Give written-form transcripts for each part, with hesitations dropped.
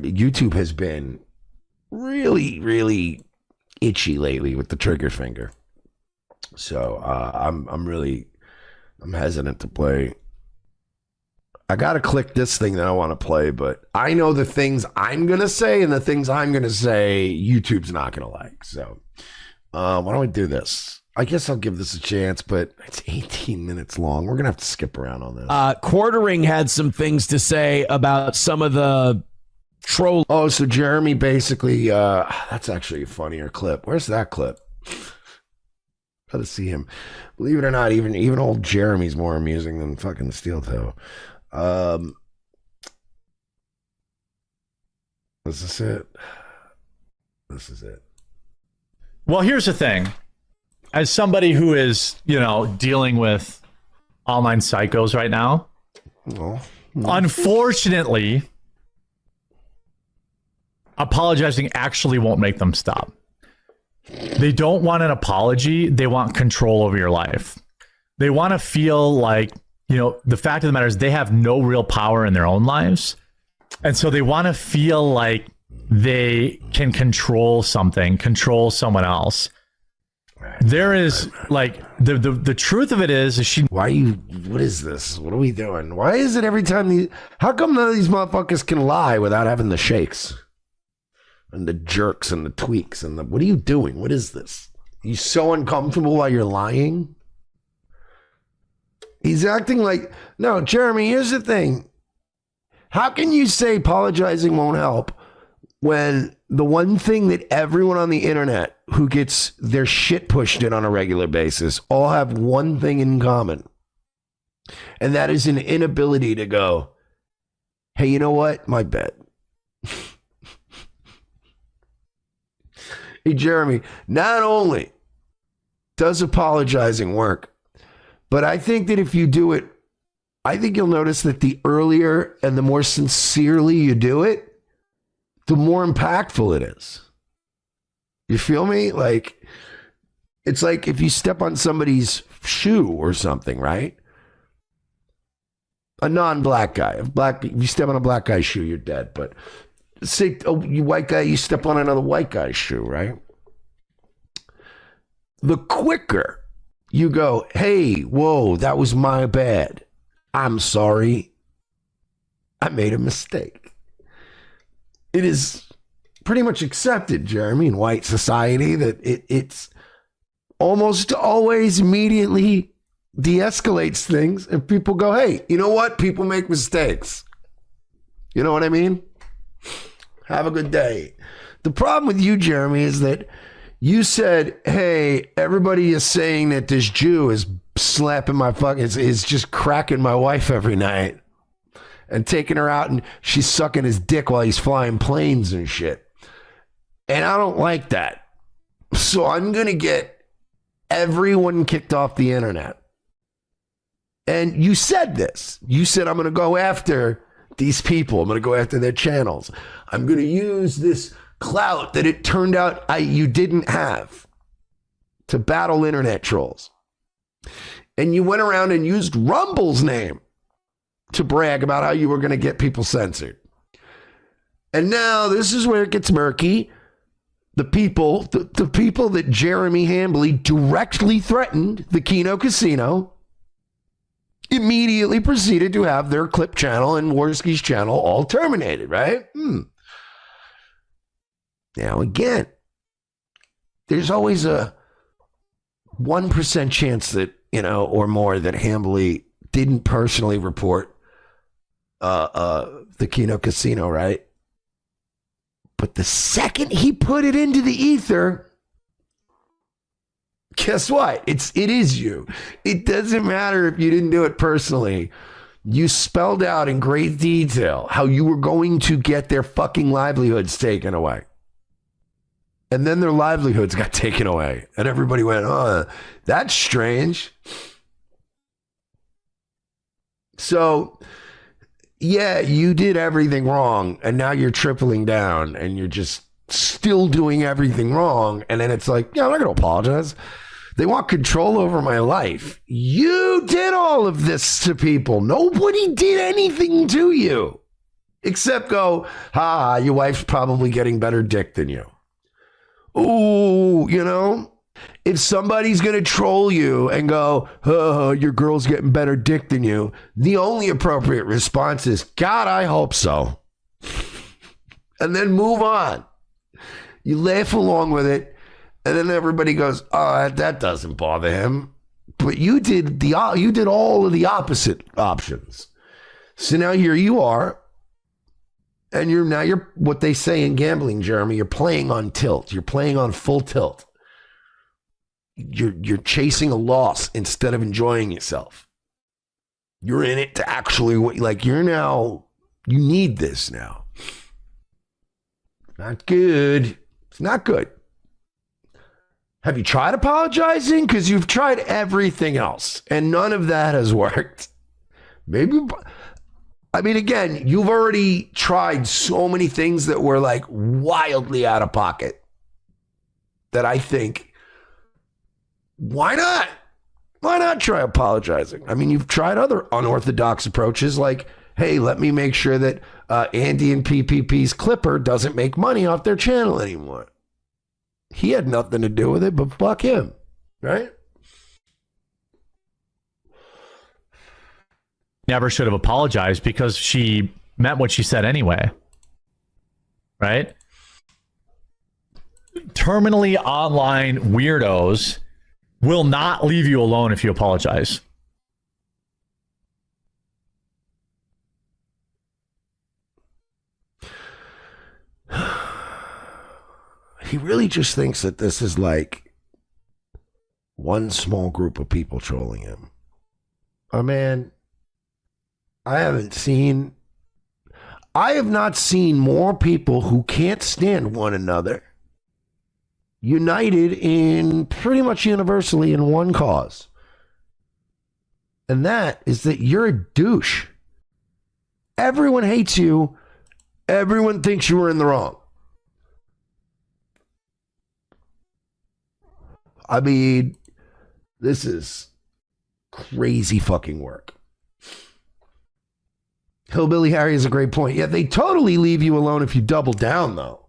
YouTube has been really, really itchy lately with the trigger finger. So I'm hesitant to play. I gotta click this thing that I want to play, but I know the things I'm gonna say and the things I'm gonna say YouTube's not gonna like. So why don't we do this? I guess I'll give this a chance, but it's 18 minutes long. We're gonna have to skip around on this. Quartering had some things to say about some of the troll. Oh, so Jeremy basically, that's actually a funnier clip. Where's that clip? Gotta see him. Believe it or not, even old Jeremy's more amusing than fucking Steel Toe. Is this it? This is it. Well, here's the thing. As somebody who is, dealing with online psychos right now, unfortunately, apologizing actually won't make them stop. They don't want an apology. They want control over your life. They want to feel like, the fact of the matter is they have no real power in their own lives. And so they want to feel like they can control something, control someone else. There is like the truth of it is she. What is this? What are we doing? Why is it every time how come none of these motherfuckers can lie without having the shakes and the jerks and the tweaks and what are you doing? What is this? You so uncomfortable while you're lying? He's acting like, no, Jeremy, here's the thing. How can you say apologizing won't help when the one thing that everyone on the internet who gets their shit pushed in on a regular basis all have one thing in common? And that is an inability to go, hey, you know what? My bad. Hey, Jeremy, not only does apologizing work, but I think that if you do it, I think you'll notice that the earlier and the more sincerely you do it, the more impactful it is. You feel me? Like, it's like if you step on somebody's shoe or something, right? A non-black guy. If you step on a black guy's shoe, you're dead. But say, you white guy, you step on another white guy's shoe, right? The quicker you go, hey, whoa, that was my bad. I'm sorry. I made a mistake. It is pretty much accepted, Jeremy, in white society that it's almost always immediately de-escalates things and people go, hey, you know what? People make mistakes. You know what I mean? Have a good day. The problem with you, Jeremy, is that you said, hey, everybody is saying that this Jew is slapping my is just cracking my wife every night and taking her out and she's sucking his dick while he's flying planes and shit. And I don't like that. So I'm going to get everyone kicked off the internet. And you said this. You said, I'm going to go after these people. I'm going to go after their channels. I'm going to use this clout that it turned out you didn't have to battle internet trolls. And you went around and used Rumble's name to brag about how you were going to get people censored. And now this is where it gets murky. The people that Jeremy Hambley directly threatened, the Keno Casino, immediately proceeded to have their Clip channel and Worski's channel all terminated, right? Now, again, there's always a 1% chance that, or more that Hambley didn't personally report the Keno Casino, right? But the second he put it into the ether, guess what? It is you. It doesn't matter if you didn't do it personally. You spelled out in great detail how you were going to get their fucking livelihoods taken away. And then their livelihoods got taken away. And everybody went, oh, that's strange. So, yeah, you did everything wrong. And now you're tripling down. And you're just still doing everything wrong. And then it's like, yeah, I'm not going to apologize. They want control over my life. You did all of this to people. Nobody did anything to you. Except go, your wife's probably getting better dick than you. Ooh, if somebody's going to troll you and go, your girl's getting better dick than you, the only appropriate response is, God, I hope so. And then move on. You laugh along with it, and then everybody goes, oh, that doesn't bother him. But you did all of the opposite options. So now here you are, and you're what they say in gambling, Jeremy, you're playing on tilt. You're playing on full tilt. You're chasing a loss instead of enjoying yourself. You're in it to actually, you need this now. Not good. It's not good. Have you tried apologizing? Because you've tried everything else, and none of that has worked. Again, you've already tried so many things that were like wildly out of pocket that I think, why not? Why not try apologizing? You've tried other unorthodox approaches like, hey, let me make sure that Andy and PPP's Clipper doesn't make money off their channel anymore. He had nothing to do with it, but fuck him, right? Never should have apologized because she meant what she said anyway. Right? Terminally online weirdos will not leave you alone if you apologize. He really just thinks that this is like one small group of people trolling him. Oh, man. I have not seen more people who can't stand one another united in pretty much universally in one cause. And that is that you're a douche. Everyone hates you. Everyone thinks you were in the wrong. This is crazy fucking work. Hillbilly Harry has a great point. Yeah, they totally leave you alone if you double down, though.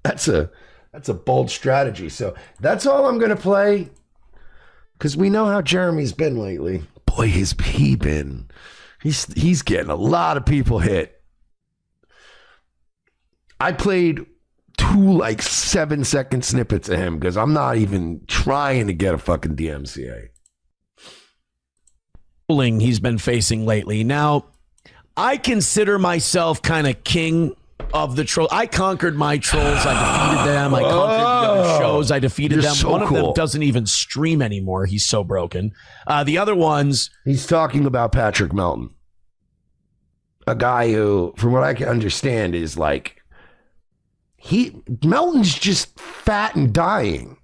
That's a bold strategy. So that's all I'm going to play, because we know how Jeremy's been lately. Boy, has he been. He's getting a lot of people hit. I played 2 7-second snippets of him because I'm not even trying to get a fucking DMCA. He's been facing lately. Now, I consider myself kind of king of the troll. I conquered my trolls. I defeated them. I conquered the other shows. I defeated them. So One of cool. them doesn't even stream anymore. He's so broken. The other ones... He's talking about Patrick Melton. A guy who, from what I can understand, is like... Melton's just fat and dying.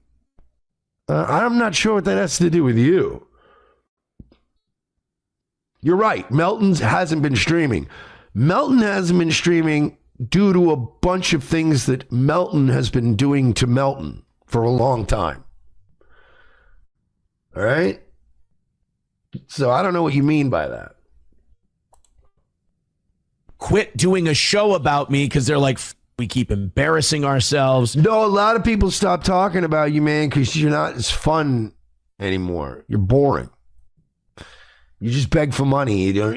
I'm not sure what that has to do with you. You're right. Melton hasn't been streaming. Melton hasn't been streaming due to a bunch of things that Melton has been doing to Melton for a long time. All right? So I don't know what you mean by that. Quit doing a show about me because they're like, we keep embarrassing ourselves. No, a lot of people stop talking about you, man, because you're not as fun anymore. You're boring. You just beg for money. You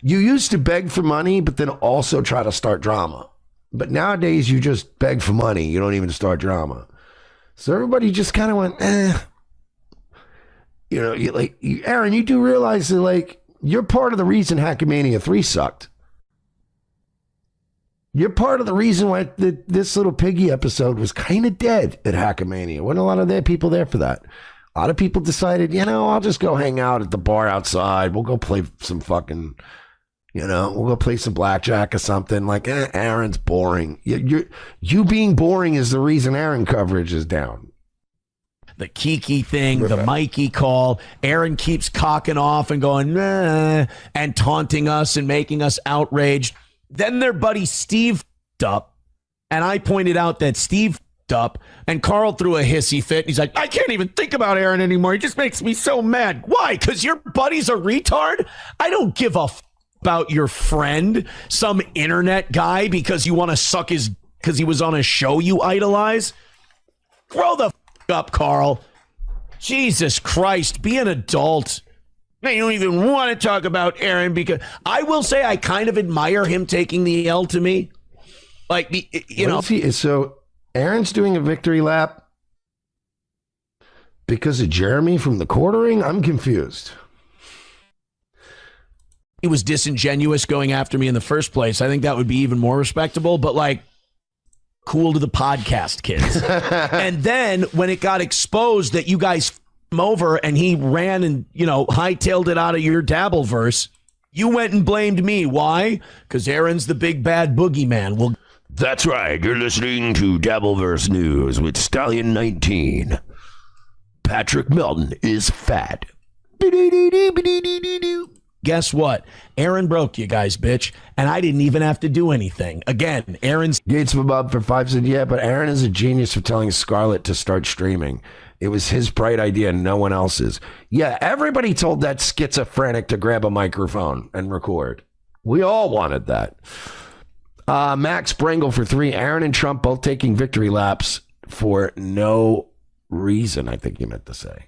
used to beg for money, but then also try to start drama. But nowadays, you just beg for money. You don't even start drama. So everybody just kind of went, Aaron, you do realize that, you're part of the reason Hackmania 3 sucked. You're part of the reason why this little piggy episode was kind of dead at Hackmania. Wasn't a lot of their people there for that. A lot of people decided, I'll just go hang out at the bar outside. We'll go play some fucking, we'll go play some blackjack or something. Aaron's boring. You being boring is the reason Aaron coverage is down. The Kiki thing, the Mikey call. Aaron keeps cocking off and going, nah, and taunting us and making us outraged. Then their buddy Steve up, and I pointed out that Steve up. And Carl threw a hissy fit. And he's like, I can't even think about Aaron anymore. He just makes me so mad. Why? Because your buddy's a retard? I don't give a about your friend, some internet guy, because you want to suck his, because he was on a show you idolize. Grow the up, Carl. Jesus Christ, be an adult. You don't even want to talk about Aaron, because I will say I kind of admire him taking the L to me. Like, you know. So Aaron's doing a victory lap because of Jeremy from the quartering? I'm confused. He was disingenuous going after me in the first place. I think that would be even more respectable, but like, cool to the podcast kids. And then when it got exposed that you guys him over and he ran and, you know, hightailed it out of your Dabbleverse, you went and blamed me. Why? Because Aaron's the big bad boogeyman. Well, that's right. You're listening to Dabbleverse News with Stallion 19. Patrick Melton is fat. Guess what? Aaron broke you guys, bitch. And I didn't even have to do anything. Again, Aaron's Gates of Bob for 5 said, yeah, but Aaron is a genius for telling Scarlett to start streaming. It was his bright idea and no one else's. Yeah, everybody told that schizophrenic to grab a microphone and record. We all wanted that. Max Brangle for 3. Aaron and Trump both taking victory laps for no reason, I think you meant to say.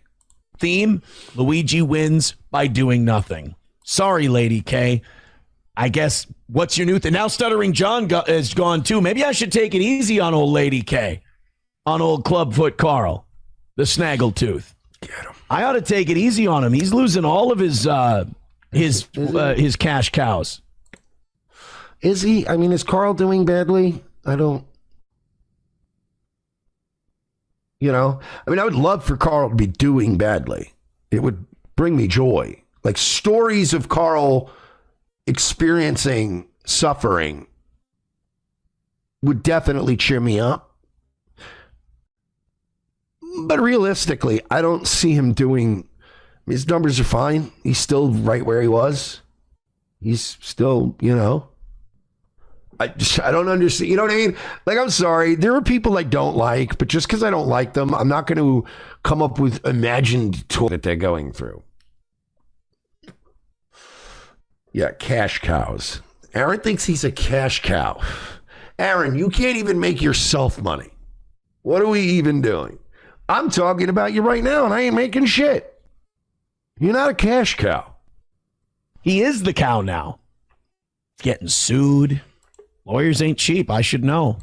Theme, Luigi wins by doing nothing. Sorry, Lady K. I guess, what's your new thing? Now Stuttering John is gone too. Maybe I should take it easy on old Lady K. On old Clubfoot Carl, the snaggletooth. Get him. I ought to take it easy on him. He's losing all of his cash cows. Is he? I mean, is Carl doing badly? I don't. You know? I mean, I would love for Carl to be doing badly. It would bring me joy. Like stories of Carl experiencing suffering would definitely cheer me up. But realistically, I don't see him doing. His numbers are fine. He's still right where he was. He's still, you know. I don't understand. You know what I mean? Like, I'm sorry. There are people I don't like, but just because I don't like them, I'm not going to come up with imagined tool that they're going through. Yeah, cash cows. Aaron thinks he's a cash cow. Aaron, you can't even make yourself money. What are we even doing? I'm talking about you right now, and I ain't making shit. You're not a cash cow. He is the cow now. Getting sued. Lawyers ain't cheap. I should know.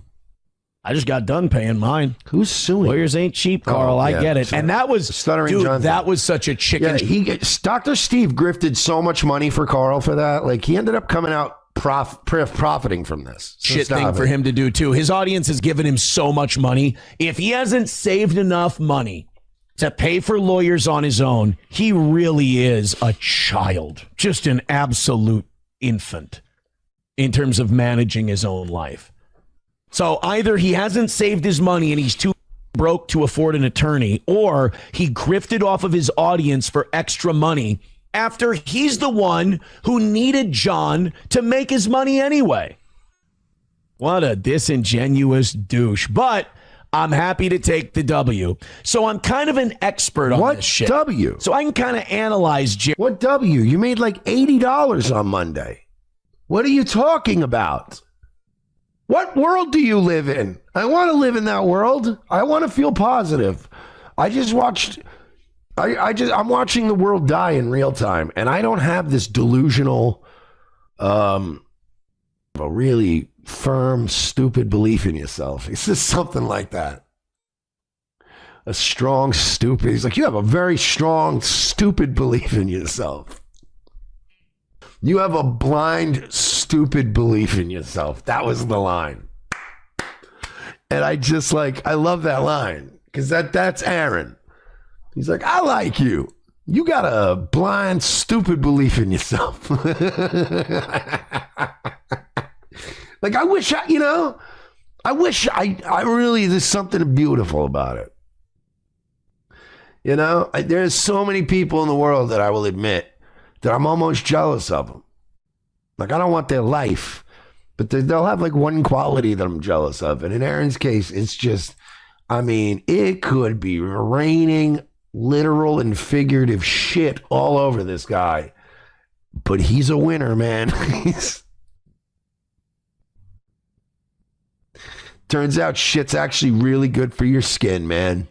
I just got done paying mine. Who's suing? Lawyers ain't cheap, Carl. I get it. And that was, Stuttering dude, Johnson. that was such a chicken. Yeah, Dr. Steve grifted so much money for Carl for that. Like, he ended up coming out profiting from this. So shit thing for him to do, too. His audience has given him so much money. If he hasn't saved enough money to pay for lawyers on his own, he really is a child. Just an absolute infant in terms of managing his own life. So either he hasn't saved his money and he's too broke to afford an attorney, or he grifted off of his audience for extra money after he's the one who needed John to make his money anyway. What a disingenuous douche. But I'm happy to take the W. So I'm kind of an expert on this shit. What W? So I can kind of analyze What W? You made like $80 on Monday. What are you talking about? What world do you live in? I want to live in that world. I want to feel positive. I'm watching the world die in real time, and I don't have this delusional, a really firm, stupid belief in yourself. It's just something like that. A strong, stupid. He's like, you have a very strong, stupid belief in yourself. You have a blind, stupid belief in yourself. That was the line. And I love that line because that's Aaron. He's like, I like you. You got a blind, stupid belief in yourself. Like, I wish I really, there's something beautiful about it. You know, there's so many people in the world that I will admit that I'm almost jealous of them. Like, I don't want their life, but they'll have like one quality that I'm jealous of. And in Aaron's case, it's just, I mean, it could be raining literal and figurative shit all over this guy. But he's a winner, man. Turns out shit's actually really good for your skin, man.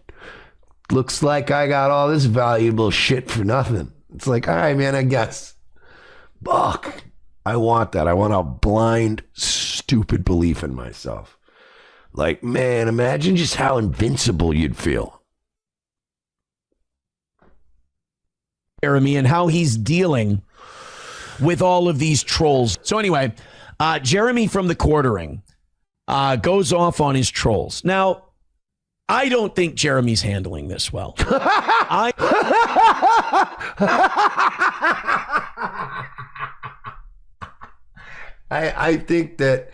Looks like I got all this valuable shit for nothing. It's like, all right, man, I guess. Fuck. I want that. I want a blind, stupid belief in myself. Like, man, imagine just how invincible you'd feel. Jeremy, and how he's dealing with all of these trolls. So anyway, Jeremy from the Quartering goes off on his trolls. Now, I don't think Jeremy's handling this well. I think that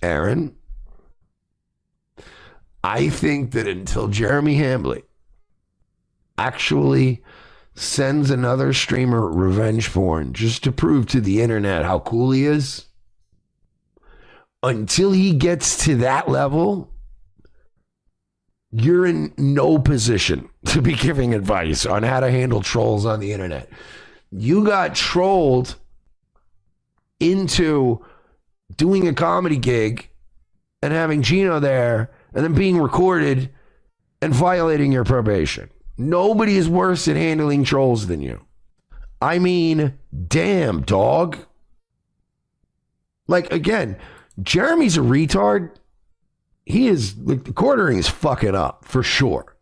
Aaron, I think that until Jeremy Hambley actually sends another streamer revenge porn just to prove to the internet how cool he is, until he gets to that level, you're in no position to be giving advice on how to handle trolls on the internet. You got trolled into doing a comedy gig and having Gino there and then being recorded and violating your probation. Nobody is worse at handling trolls than you. I mean, damn, dog. Like, again, Jeremy's a retard. He is, like, the Quartering is fucking up for sure.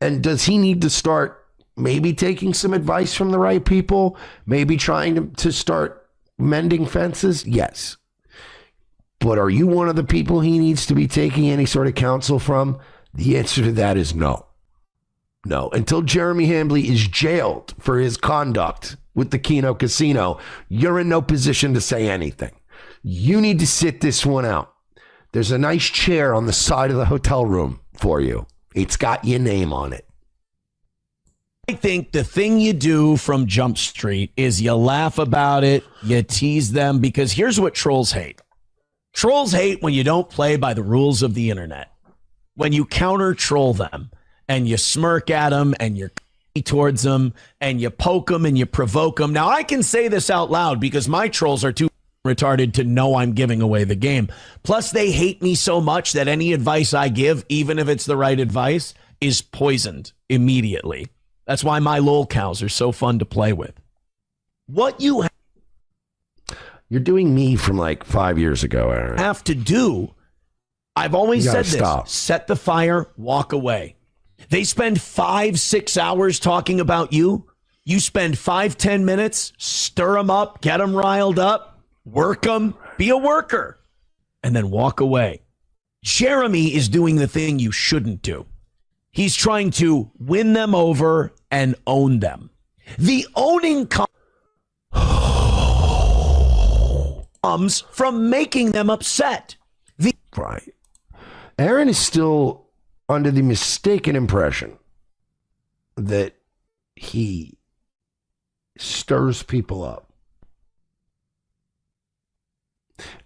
And does he need to start maybe taking some advice from the right people? Maybe trying to start mending fences? Yes. But are you one of the people he needs to be taking any sort of counsel from? The answer to that is no. No. Until Jeremy Hambley is jailed for his conduct with the Keno Casino, you're in no position to say anything. You need to sit this one out. There's a nice chair on the side of the hotel room for you. It's got your name on it. I think the thing you do from Jump Street is you laugh about it, you tease them, because here's what trolls hate. Trolls hate when you don't play by the rules of the internet. When you counter troll them and you smirk at them and you're towards them and you poke them and you provoke them. Now, I can say this out loud because my trolls are too retarded to know I'm giving away the game. Plus, they hate me so much that any advice I give, even if it's the right advice, is poisoned immediately. That's why my lol cows are so fun to play with. What you're doing me from like 5 years ago, Aaron. Have to do, I've always said this, stop. Set the fire, walk away. They spend 5-6 hours talking about you. You spend 5-10 minutes, stir them up, get them riled up, work them, be a worker, and then walk away. Jeremy is doing the thing you shouldn't do. He's trying to win them over and own them. The owning comes from making them upset. Right. Aaron is still under the mistaken impression that he stirs people up.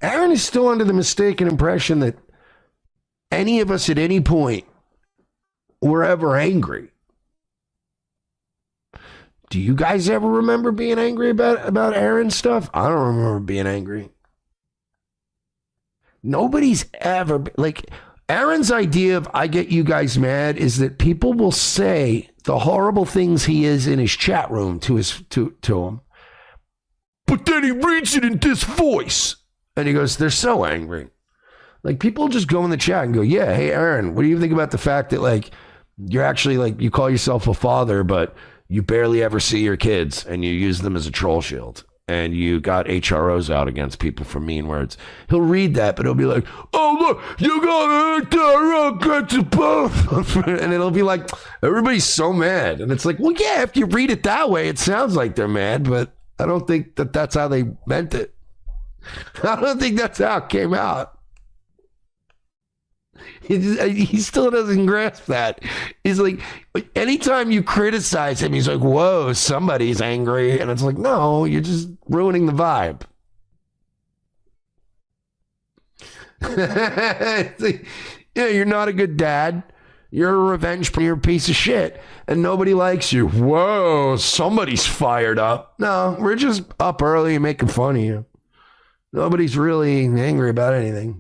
Aaron is still under the mistaken impression that any of us at any point were ever angry. Do you guys ever remember being angry about Aaron stuff? I don't remember being angry. Nobody's ever, like, Aaron's idea of I get you guys mad is that people will say the horrible things he is in his chat room to him, but then he reads it in this voice. And he goes, they're so angry. Like, people just go in the chat and go, yeah, hey, Aaron, what do you think about the fact that, like, you're actually, like, you call yourself a father, but you barely ever see your kids and you use them as a troll shield and you got HROs out against people for mean words. He'll read that, but he'll be like, oh, look, you got HRO, and it'll be like, everybody's so mad. And it's like, well, yeah, if you read it that way, it sounds like they're mad, but I don't think that that's how they meant it. I don't think that's how it came out. He still doesn't grasp that. He's like, anytime you criticize him, he's like, whoa, somebody's angry. And it's like, no, you're just ruining the vibe. It's like, yeah, you're not a good dad. You're a revenge, you're a piece of shit. And nobody likes you. Whoa, somebody's fired up. No, we're just up early and making fun of you. Nobody's really angry about anything.